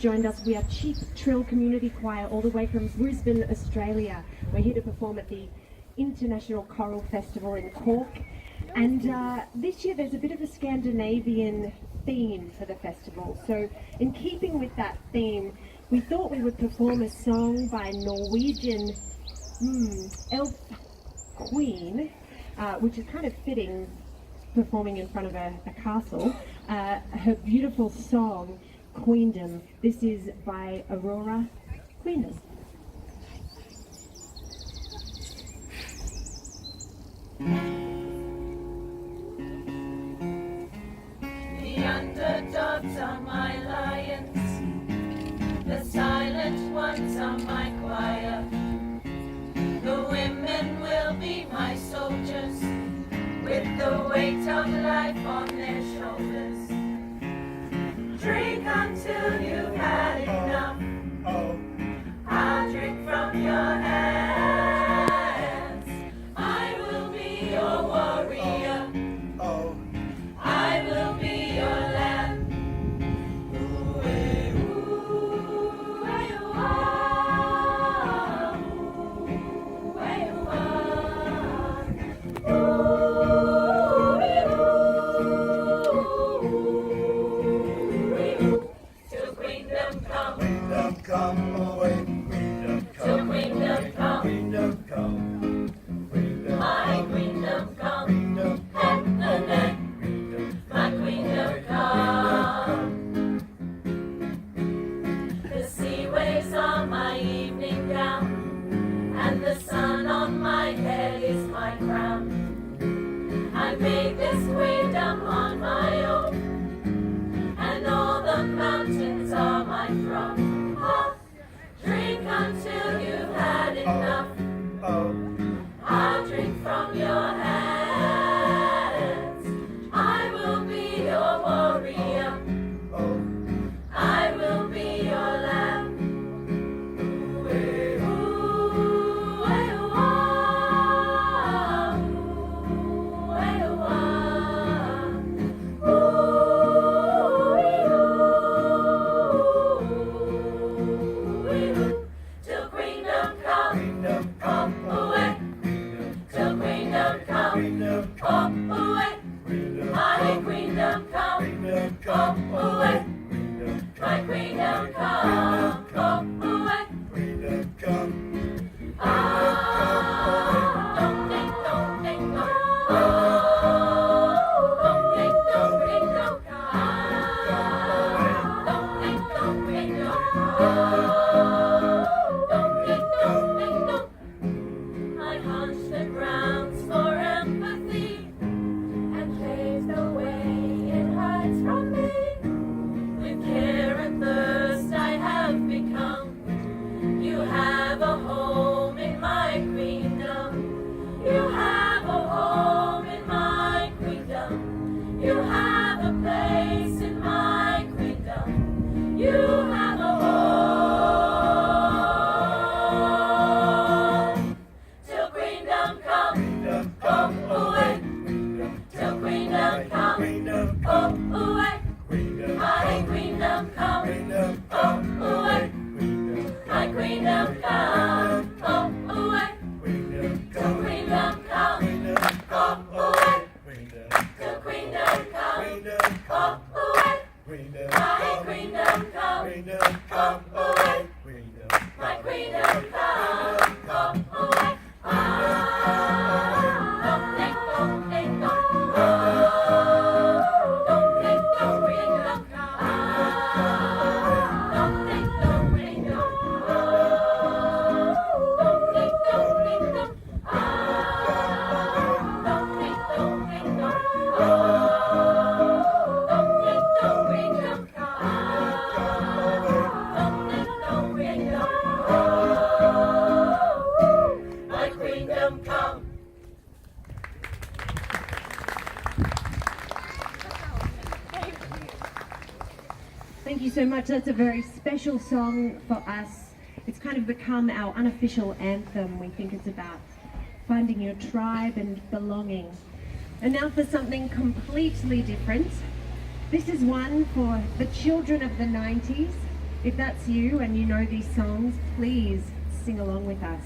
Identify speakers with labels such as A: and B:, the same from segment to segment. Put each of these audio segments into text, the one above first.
A: joined us. We are Cheap Trill Community Choir all the way from Brisbane, Australia. We're here to perform at the International Choral Festival in Cork. And this year there's a bit of a Scandinavian theme for the festival. So in keeping with that theme, we thought we would perform a song by Norwegian elf queen, which is kind of fitting, performing in front of a castle. Her beautiful song, Queendom. This is by Aurora Queendom.
B: The underdogs are my lions, the silent ones are my choir. The women will be my soldiers, with the weight of life on their shoulders. Drink until you've had enough. I'll drink from your hands. I will be your warrior. I will be your lamb.
C: Come away, Queendom, come,
B: Queendom, come,
C: Queendom, come, Queendom,
B: my Queendom, come,
C: Queendom, come,
B: Queendom, my Queendom, come. The sea waves are my evening gown, and the sun on my head is my crown. I made this Queendom on my own, and all the mountains are my throne. Drink until you've had enough. I'll drink from your hands. I will be your warrior. I will be your lamb. Come away, my Queendom, come away, my Queendom, come away. Don't ding dong, don't ding dong, ding dong, don't ding dong, ding dong, don't ding dong, ding dong. I hunch the grounds for empathy and pave the way it hides from me. With care and thirst I have become. You have a home in my Queendom. You have a home in my Queendom. You have a place in my Queendom. You have a home. Till Queendom come, come away. Till Queendom come, come away. My Queendom come, come away. My Queendom come, come away. Till Queendom come, come away. Till Queendom come, come away. My Queendom come, come away. My Queendom come, come away. Don't ding dong, ding dong, don't ding dong, ding dong, don't ding dong, ding dong, don't ding dong, ding dong, don't ding dong, ding dong, don't ding dong, ding dong, don't ding dong, ding dong. My Queendom come.
A: Thank you so much. That's a very special song for us. It's kind of become our unofficial anthem. We think it's about finding your tribe and belonging. And now for something completely different. This is one for the children of the 90s. If that's you and you know these songs, please sing along with us.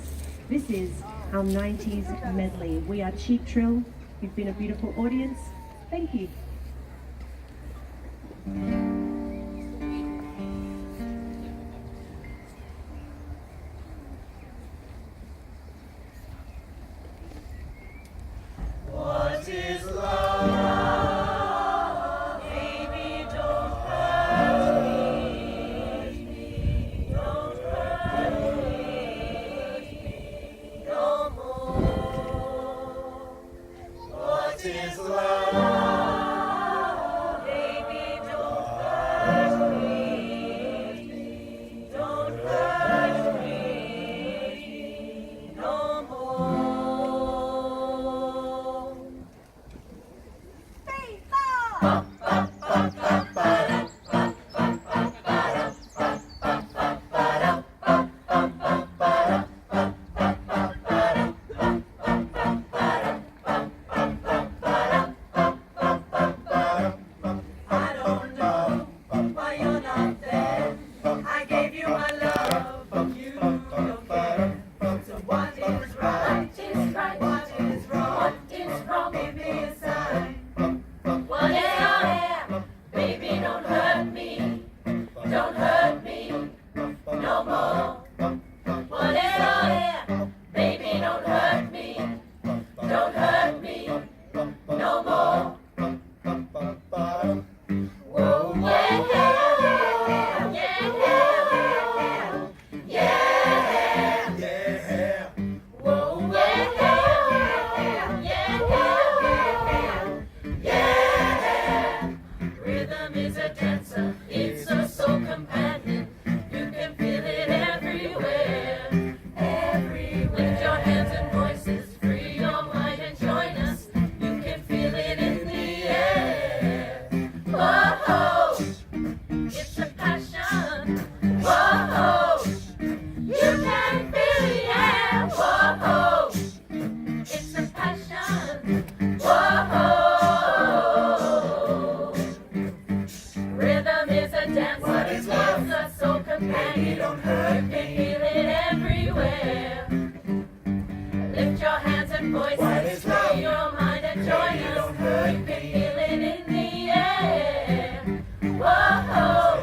A: This is our 90s medley. We are Cheap Trill. You've been a beautiful audience. Thank you.
C: What is love?
B: Baby, don't hurt me. Don't hurt me no more.
C: What is love?
B: Baby, don't hurt me. Don't hurt me no more. I don't know why you're not there. I gave you my love, but you don't care. So what is right? Is right. What is wrong? What is wrong? Give me a sign. What is right? Baby, don't hurt me. Don't hurt me no more. What is right? Baby, don't hurt me. Don't hurt me no more. Whoa, yeah, yeah, yeah, yeah.
C: Yeah.
B: Whoa, yeah, yeah. Rhythm is a dancer, it's a soul companion. You can feel it everywhere, everywhere. Lift your hands and voices, free your mind and join us. You can feel it in the air. Whoa, it's a passion. Whoa, you can feel it, yeah. Whoa, it's a passion. Whoa, rhythm is a dancer.
C: What is love?
B: It's a soul companion.
C: Baby, don't hurt
B: You can feel it everywhere. Lift your hands and voices.
C: What is love?
B: Free your mind and join
C: Baby,
B: us.
C: don't hurt
B: You can
C: me.
B: feel it in the air. Whoa,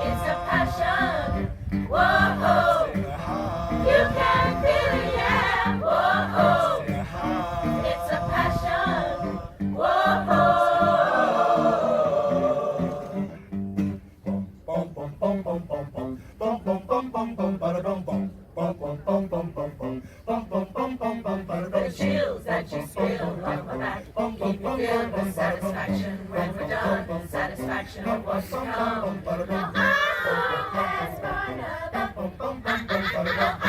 B: it's a passion. Whoa, you can feel it, yeah. Whoa, it's a passion. Whoa. The chills that you spill on my back keep me feeling the satisfaction when we're done. Satisfaction of what's to come. Now I ask for another. I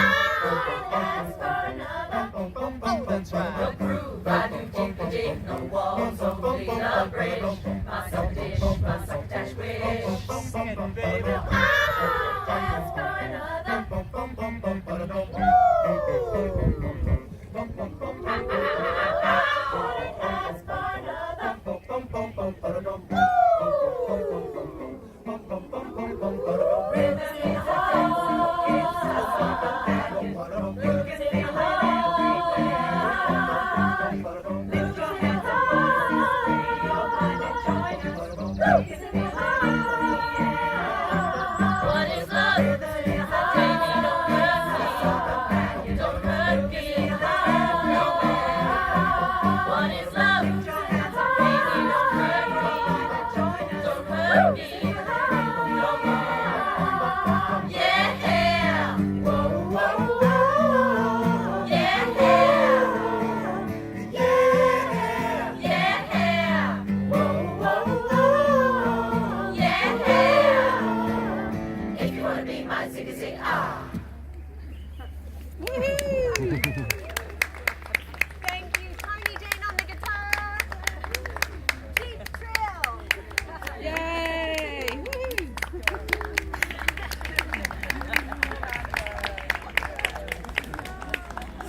B: ask for another. No groove, I do jig-a-jig. No walls, only the bridge. My sucker dish, my succotash wish. Now I ask for another. What is love? Baby, don't hurt me. Don't hurt me. No more. What is love? Baby, don't hurt me. Don't hurt me. No more. Yeah. Whoa, whoa, whoa. Yeah. Yeah. Whoa, whoa, whoa. Yeah. If you wanna be my zig-a-zig, ah.
D: Thank you, Tony Jane on the guitar. Cheap Trill.
E: Yay!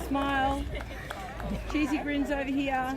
E: Smile. Cheesy grins over here.